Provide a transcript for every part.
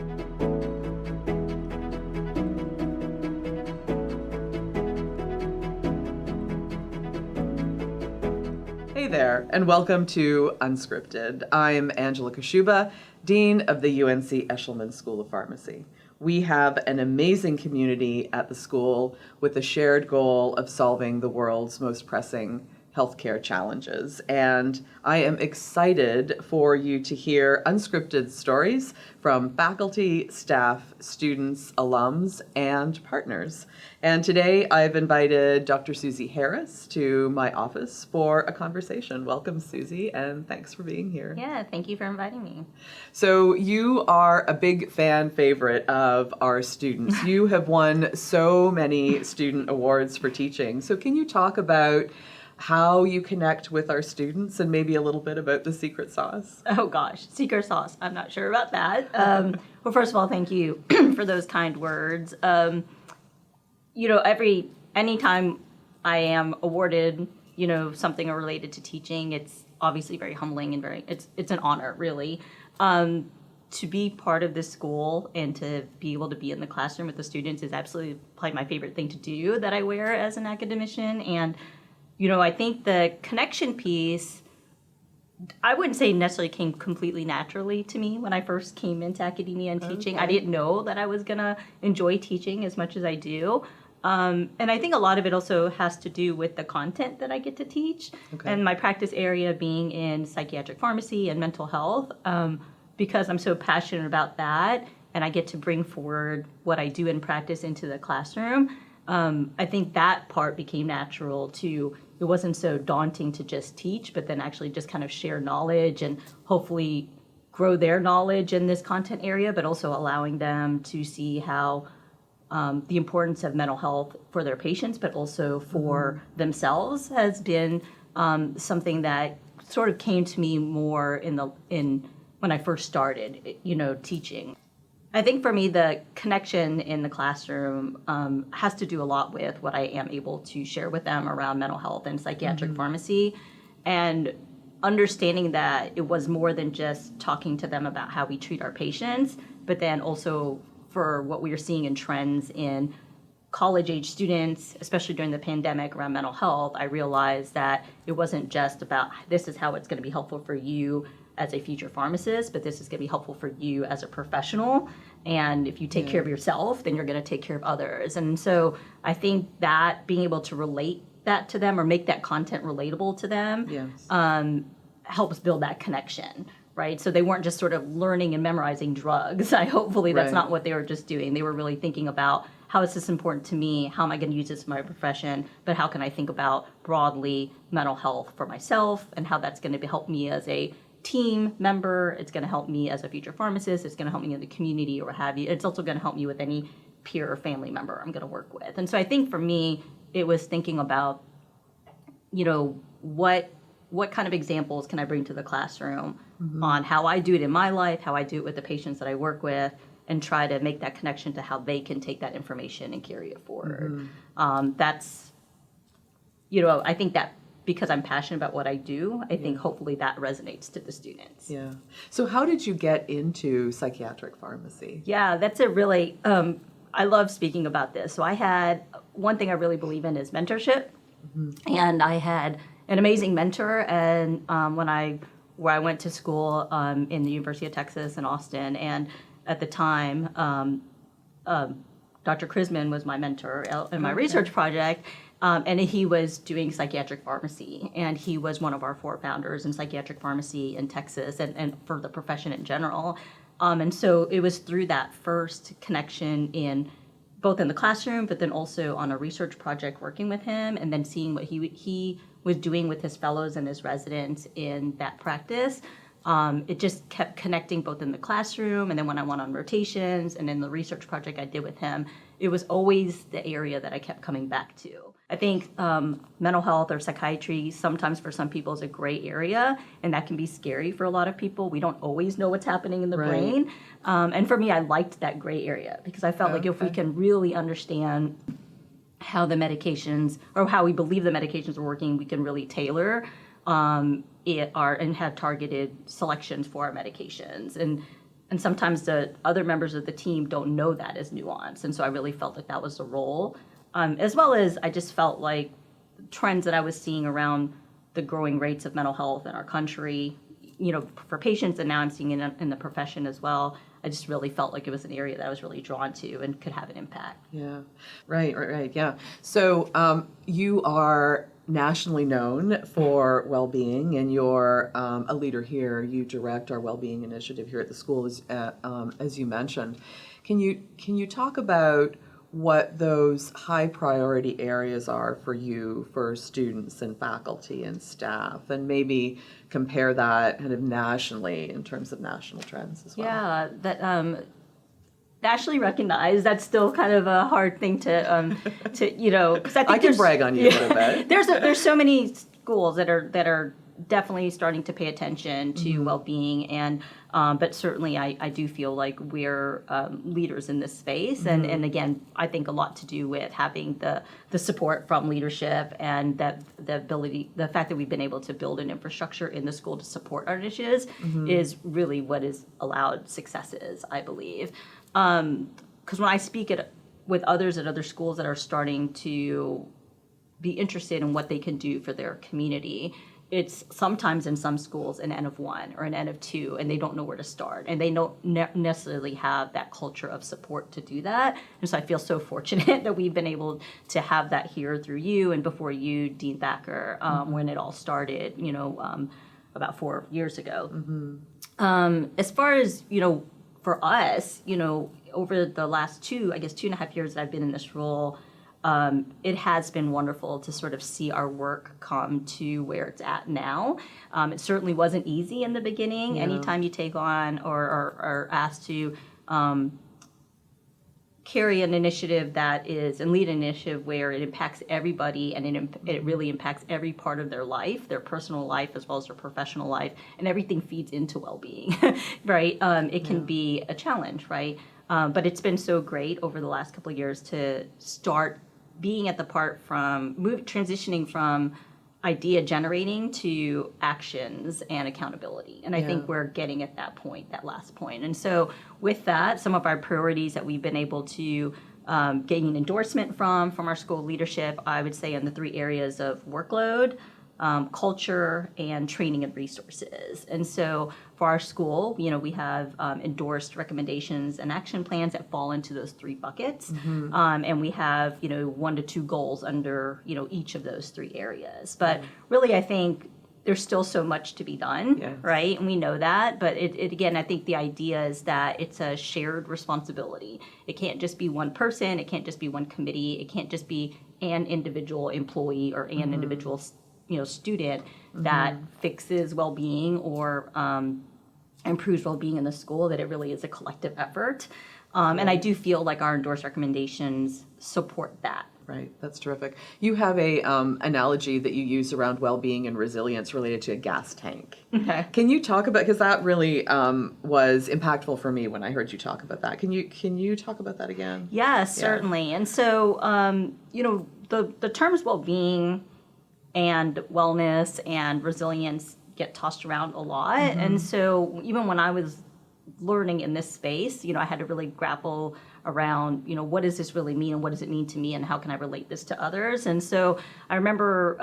Hey there, and welcome to UnSCRIPted. I'm Angela Kashuba, Dean of the UNC Eshelman School of Pharmacy. We have an amazing community at the school with a shared goal of solving the world's most pressing healthcare challenges. And I am excited for you to hear unscripted stories from faculty, staff, students, alums, and partners. And today I've invited Dr. Suzie Harris to my office for a conversation. Welcome, Suzie, and thanks for being here. Yeah, thank you for inviting me. So you are a big fan favorite of our students. You have won so many student awards for teaching. So can you talk about how you connect with our students and maybe a little bit about the secret sauce? Oh gosh, secret sauce. I'm not sure about that. Well, first of all, thank you for those kind words. Anytime I am awarded, something related to teaching, it's obviously very humbling and it's an honor, really. To be part of this school and to be able to be in the classroom with the students is absolutely probably my favorite thing to do that I wear as an academician. And I think the connection piece, I wouldn't say necessarily came completely naturally to me when I first came into academia and teaching. Okay. I didn't know that I was going to enjoy teaching as much as I do. And I think a lot of it also has to do with the content that I get to teach. Okay. And my practice area being in psychiatric pharmacy and mental health, because I'm so passionate about that and I get to bring forward what I do in practice into the classroom. I think that part became natural too. It wasn't so daunting to just teach, but then actually just kind of share knowledge and hopefully grow their knowledge in this content area, but also allowing them to see how the importance of mental health for their patients, but also for themselves has been something that sort of came to me more in when I first started, teaching. I think for me, the connection in the classroom has to do a lot with what I am able to share with them around mental health and psychiatric pharmacy, and understanding that it was more than just talking to them about how we treat our patients, but then also for what we are seeing in trends in college-age students, especially during the pandemic around mental health. I realized that it wasn't just about this is how it's going to be helpful for you as a future pharmacist, but this is going to be helpful for you as a professional. And if you take care of yourself, then you're going to take care of others. And so I think that being able to relate that to them or make that content relatable to them helps build that connection, right? So they weren't just sort of learning and memorizing drugs. Hopefully that's not what they were just doing. They were really thinking about, how is this important to me? How am I going to use this in my profession? But how can I think about broadly mental health for myself and how that's going to help me as a team member? It's going to help me as a future pharmacist. It's going to help me in the community or what have you. It's also going to help me with any peer or family member I'm going to work with. And so I think for me, it was thinking about, what kind of examples can I bring to the classroom on how I do it in my life, how I do it with the patients that I work with, and try to make that connection to how they can take that information and carry it forward. That's, I think that because I'm passionate about what I do, I think hopefully that resonates to the students. Yeah. So how did you get into psychiatric pharmacy? Yeah, that's a really, I love speaking about this. So I had, one thing I really believe in is mentorship. And I had an amazing mentor, and where I went to school in the University of Texas in Austin, and at the time, Dr. Krisman was my mentor in my research project, and he was doing psychiatric pharmacy, and he was one of our 4 founders in psychiatric pharmacy in Texas and for the profession in general. And so it was through that first connection both in the classroom, but then also on a research project working with him, and then seeing what he was doing with his fellows and his residents in that practice. It just kept connecting both in the classroom and then when I went on rotations and in the research project I did with him, it was always the area that I kept coming back to. I think mental health or psychiatry sometimes for some people is a gray area, and that can be scary for a lot of people. We don't always know what's happening in the brain. And for me, I liked that gray area because I felt like if we can really understand how the medications or how we believe the medications are working, we can really tailor and have targeted selections for our medications. And and sometimes the other members of the team don't know that as nuance. And so I really felt like that was the role. As well as I just felt like trends that I was seeing around the growing rates of mental health in our country, for patients, and now I'm seeing it in the profession as well. I just really felt like it was an area that I was really drawn to and could have an impact. Yeah, right, yeah. So you are nationally known for well-being, and you're a leader here. You direct our well-being initiative here at the school, as you mentioned. Can you talk about what those high priority areas are for you, for students and faculty and staff, and maybe compare that kind of nationally in terms of national trends as well? Yeah, that nationally recognized, that's still kind of a hard thing to because I think I can brag on you a little bit. There's so many schools that are definitely starting to pay attention to well-being, and but certainly I do feel like we're leaders in this space, and again, I think a lot to do with having the support from leadership, and that the fact that we've been able to build an infrastructure in the school to support our initiatives is really what has allowed successes, I believe. Because when I speak with others at other schools that are starting to be interested in what they can do for their community, it's sometimes in some schools an N of 1 or an N of 2, and they don't know where to start, and they don't necessarily have that culture of support to do that. And so I feel so fortunate that we've been able to have that here through you, and before you, Dean Thacker, when it all started, about 4 years ago. As far as, for us, over the last 2.5 years that I've been in this role, it has been wonderful to sort of see our work come to where it's at now. It certainly wasn't easy in the beginning. Yeah. Anytime you take on or are asked to carry an initiative and lead an initiative where it impacts everybody, and it really impacts every part of their life, their personal life as well as their professional life, and everything feeds into well-being, right? It can be a challenge, right? But it's been so great over the last couple of years to start being at the part from transitioning from idea generating to actions and accountability. And I think we're getting at that point, that last point. And so with that, some of our priorities that we've been able to gain an endorsement from our school leadership, I would say in the 3 areas of workload, culture, and training and resources. And so for our school, we have endorsed recommendations and action plans that fall into those 3 buckets. And we have, 1 to 2 goals under, each of those 3 areas. But really, I think there's still so much to be done, right? And we know that. But it again, I think the idea is that it's a shared responsibility. It can't just be one person. It can't just be one committee. It can't just be an individual employee or an individual student that fixes well-being or improves well-being in the school, that it really is a collective effort. And I do feel like our endorsed recommendations support that. Right, that's terrific. You have a analogy that you use around well-being and resilience related to a gas tank. Okay. Can you talk about, because that really was impactful for me when I heard you talk about that. Can you talk about that again? Yes, certainly. And so, the terms well-being and wellness and resilience get tossed around a lot. And so even when I was learning in this space, I had to really grapple around, what does this really mean, and what does it mean to me, and how can I relate this to others? And so I remember,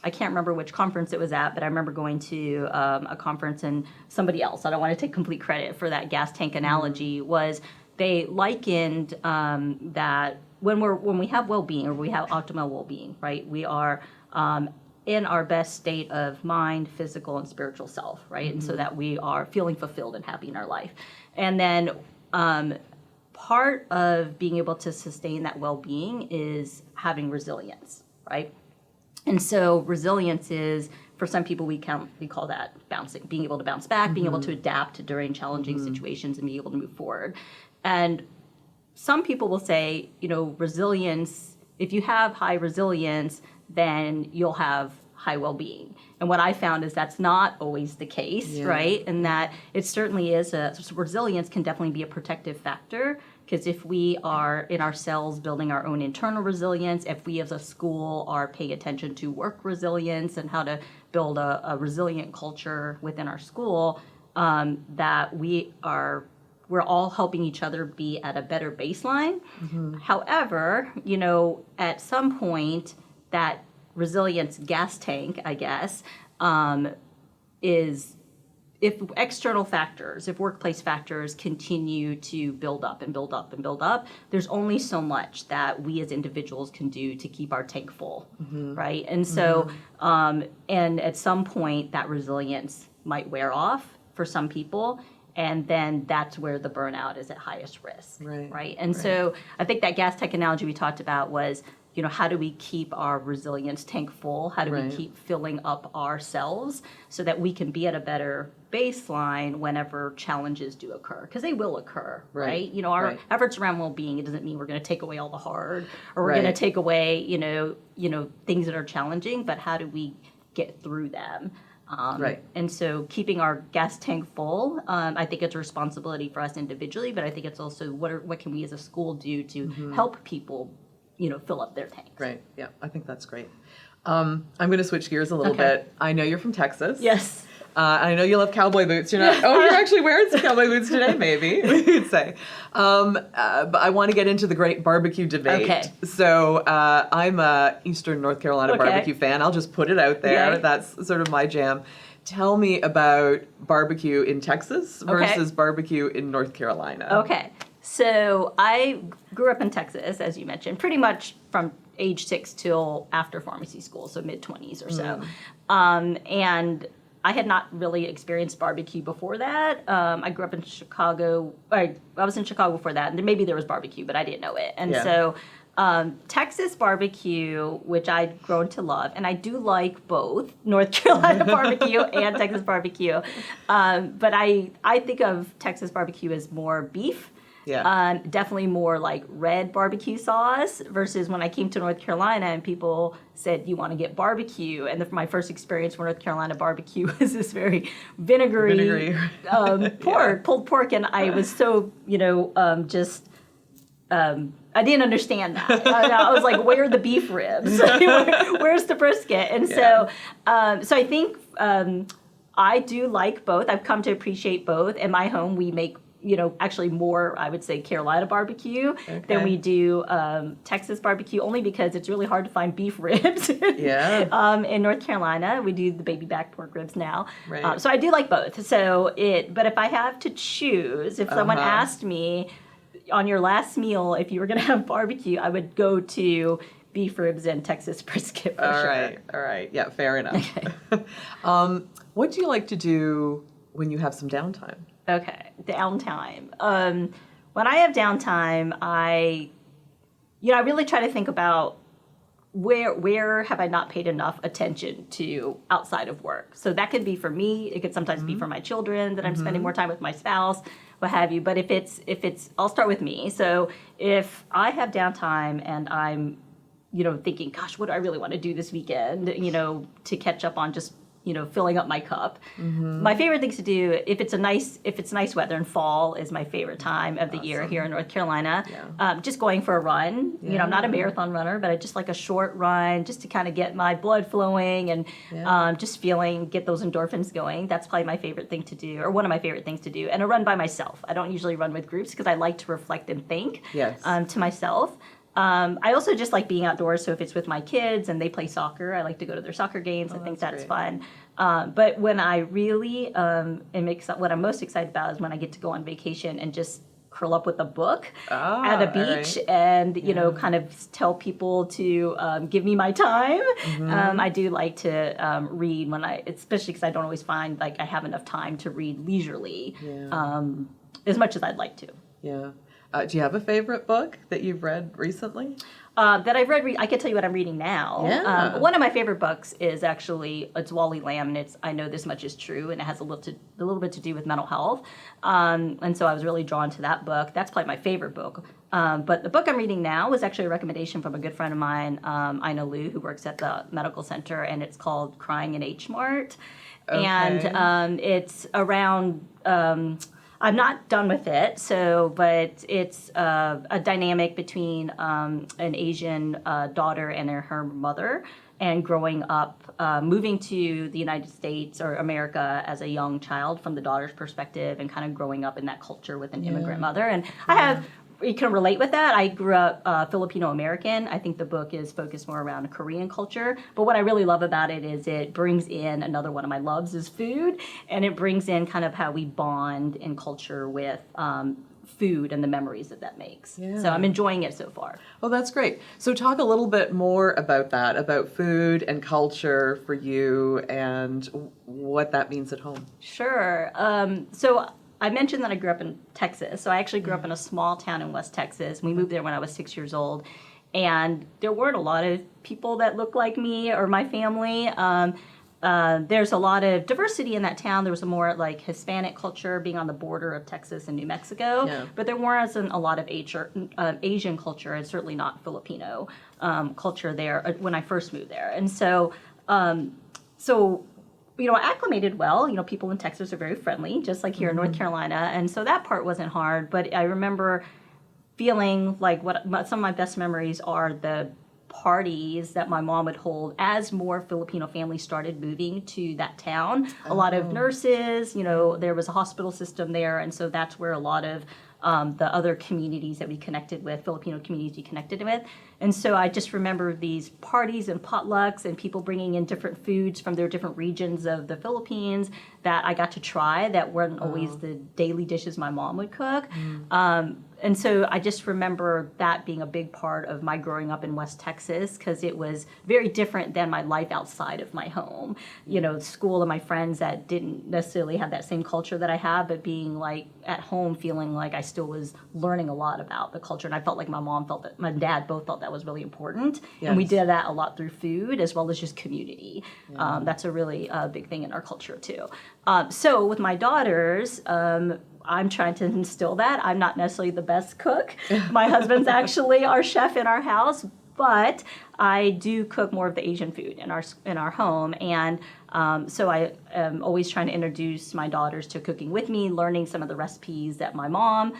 I can't remember which conference it was at, but I remember going to a conference, and somebody else, I don't want to take complete credit for that gas tank analogy, was they likened that when we have well-being, or we have optimal well-being, right, we are in our best state of mind, physical, and spiritual self, right? And so that we are feeling fulfilled and happy in our life. And then part of being able to sustain that well-being is having resilience, right? And so resilience is, for some people, we call that bouncing, being able to bounce back, being able to adapt during challenging situations and be able to move forward. And some people will say, resilience, if you have high resilience, then you'll have high well-being. And what I found is that's not always the case, right? And that it certainly is so resilience can definitely be a protective factor, because if we are in ourselves building our own internal resilience, if we as a school are paying attention to work resilience and how to build a resilient culture within our school, that we're all helping each other be at a better baseline. However, at some point, that resilience gas tank, I guess, is if external factors, if workplace factors continue to build up and build up and build up, there's only so much that we as individuals can do to keep our tank full, right? And so, and at some point, that resilience might wear off for some people, and then that's where the burnout is at highest risk, right? And so I think that gas tank analogy we talked about was, how do we keep our resilience tank full? How do we keep filling up ourselves so that we can be at a better baseline whenever challenges do occur? Because they will occur, right? Our efforts around well-being, it doesn't mean we're going to take away all the hard or we're going to take away, things that are challenging, but how do we get through them? And so keeping our gas tank full, I think it's a responsibility for us individually, but I think it's also what can we as a school do to help people fill up their tanks. Right. Yeah, I think that's great. I'm going to switch gears a little bit. I know you're from Texas. Yes. I know you love cowboy boots. You're not. Oh, you're actually wearing some cowboy boots today, maybe we could say. But I want to get into the great barbecue debate. Okay. So I'm a Eastern North Carolina barbecue fan. I'll just put it out there. Yay. That's sort of my jam. Tell me about barbecue in Texas versus barbecue in North Carolina. Okay. So I grew up in Texas, as you mentioned, pretty much from age 6 till after pharmacy school, so mid-20s or so. And I had not really experienced barbecue before that. I grew up in Chicago. I was in Chicago before that, and maybe there was barbecue, but I didn't know it. And so Texas barbecue, which I'd grown to love, and I do like both North Carolina barbecue and Texas barbecue. But I think of Texas barbecue as more beef. Definitely more like red barbecue sauce versus when I came to North Carolina and people said, you want to get barbecue? And my first experience for North Carolina barbecue was this very vinegary pulled pork. And I was so, I didn't understand that. I was like, where are the beef ribs? Where's the brisket? And so I think I do like both. I've come to appreciate both. In my home, we make actually more, I would say, Carolina barbecue than we do Texas barbecue, only because it's really hard to find beef ribs in North Carolina. We do the baby back pork ribs now. So I do like both. But if I have to choose, if someone asked me on your last meal if you were going to have barbecue, I would go to beef ribs and Texas brisket for sure. All right. Yeah, fair enough. Okay. What do you like to do when you have some downtime? Okay, downtime. When I have downtime, I really try to think about where have I not paid enough attention to outside of work. So that could be for me. It could sometimes be for my children that I'm spending more time with my spouse, what have you. But if it's, I'll start with me. So if I have downtime and I'm, thinking, gosh, what do I really want to do this weekend? To catch up on just filling up my cup. My favorite things to do, if it's nice weather, and fall is my favorite time of the year here in North Carolina. Just going for a run. I'm not a marathon runner, but I just like a short run just to kind of get my blood flowing and just get those endorphins going. That's probably my favorite thing to do, or one of my favorite things to do. And a run by myself. I don't usually run with groups because I like to reflect and think to myself. I also just like being outdoors, so if it's with my kids and they play soccer, I like to go to their soccer games. I think that's fun. But when I really what I'm most excited about is when I get to go on vacation and just curl up with a book at a beach and, kind of tell people to give me my time. I do like to read especially because I don't always find like I have enough time to read leisurely as much as I'd like to. Yeah. Do you have a favorite book that you've read recently? That I've read, I can tell you what I'm reading now. Yeah. One of my favorite books is actually, it's Wally Lamb, and it's I Know This Much Is True, and it has a little bit to do with mental health. And so I was really drawn to that book. That's probably my favorite book. But the book I'm reading now was actually a recommendation from a good friend of mine, Ina Liu, who works at the medical center, and it's called Crying in H Mart. Okay. And it's around... I'm not done with it, but it's a dynamic between an Asian daughter and her mother, and growing up, moving to the United States or America as a young child from the daughter's perspective, and kind of growing up in that culture with an immigrant mother. And you can relate with that. I grew up Filipino American. I think the book is focused more around Korean culture. But what I really love about it is it brings in another one of my loves is food, and it brings in kind of how we bond in culture with food and the memories that makes. Yeah. So I'm enjoying it so far. Oh, that's great. So talk a little bit more about that, about food and culture for you and what that means at home. Sure. So I mentioned that I grew up in Texas. So I actually grew up in a small town in West Texas. We moved there when I was 6 years old. And there weren't a lot of people that looked like me or my family. There's a lot of diversity in that town. There was a more like Hispanic culture being on the border of Texas and New Mexico. Yeah. But there wasn't a lot of Asian culture, and certainly not Filipino culture there when I first moved there. And so I acclimated well. People in Texas are very friendly, just like here in North Carolina. And so that part wasn't hard. But I remember feeling like some of my best memories are the parties that my mom would hold as more Filipino families started moving to that town. A lot of nurses, there was a hospital system there. And so that's where a lot of the other communities that we connected with, Filipino communities we connected with. And so I just remember these parties and potlucks and people bringing in different foods from their different regions of the Philippines that I got to try that weren't always the daily dishes my mom would cook. And so I just remember that being a big part of my growing up in West Texas, because it was very different than my life outside of my home. School and my friends that didn't necessarily have that same culture that I have, but being like at home feeling like I still was learning a lot about the culture. And I felt like my dad both felt that was really important. Yes. And we did that a lot through food as well as just community. Yeah. That's a really big thing in our culture too. So with my daughters, I'm trying to instill that. I'm not necessarily the best cook. My husband's actually our chef in our house, but I do cook more of the Asian food in our home. And so I am always trying to introduce my daughters to cooking with me, learning some of the recipes that my mom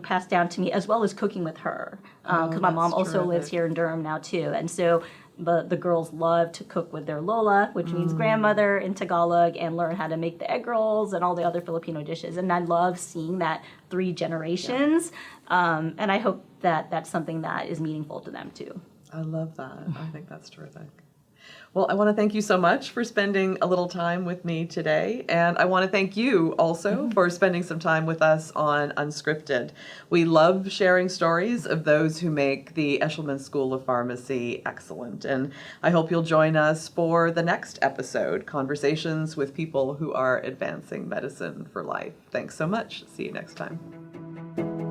passed down to me, as well as cooking with her. Because my mom also lives here in Durham now too. And so the girls love to cook with their Lola, which means grandmother in Tagalog, and learn how to make the egg rolls and all the other Filipino dishes. And I love seeing that 3 generations. Yeah. And I hope that that's something that is meaningful to them too. I love that. I think that's terrific. Well, I want to thank you so much for spending a little time with me today. And I want to thank you also for spending some time with us on UnSCRIPted. We love sharing stories of those who make the Eshelman School of Pharmacy excellent. And I hope you'll join us for the next episode, Conversations with People Who Are Advancing Medicine for Life. Thanks so much. See you next time.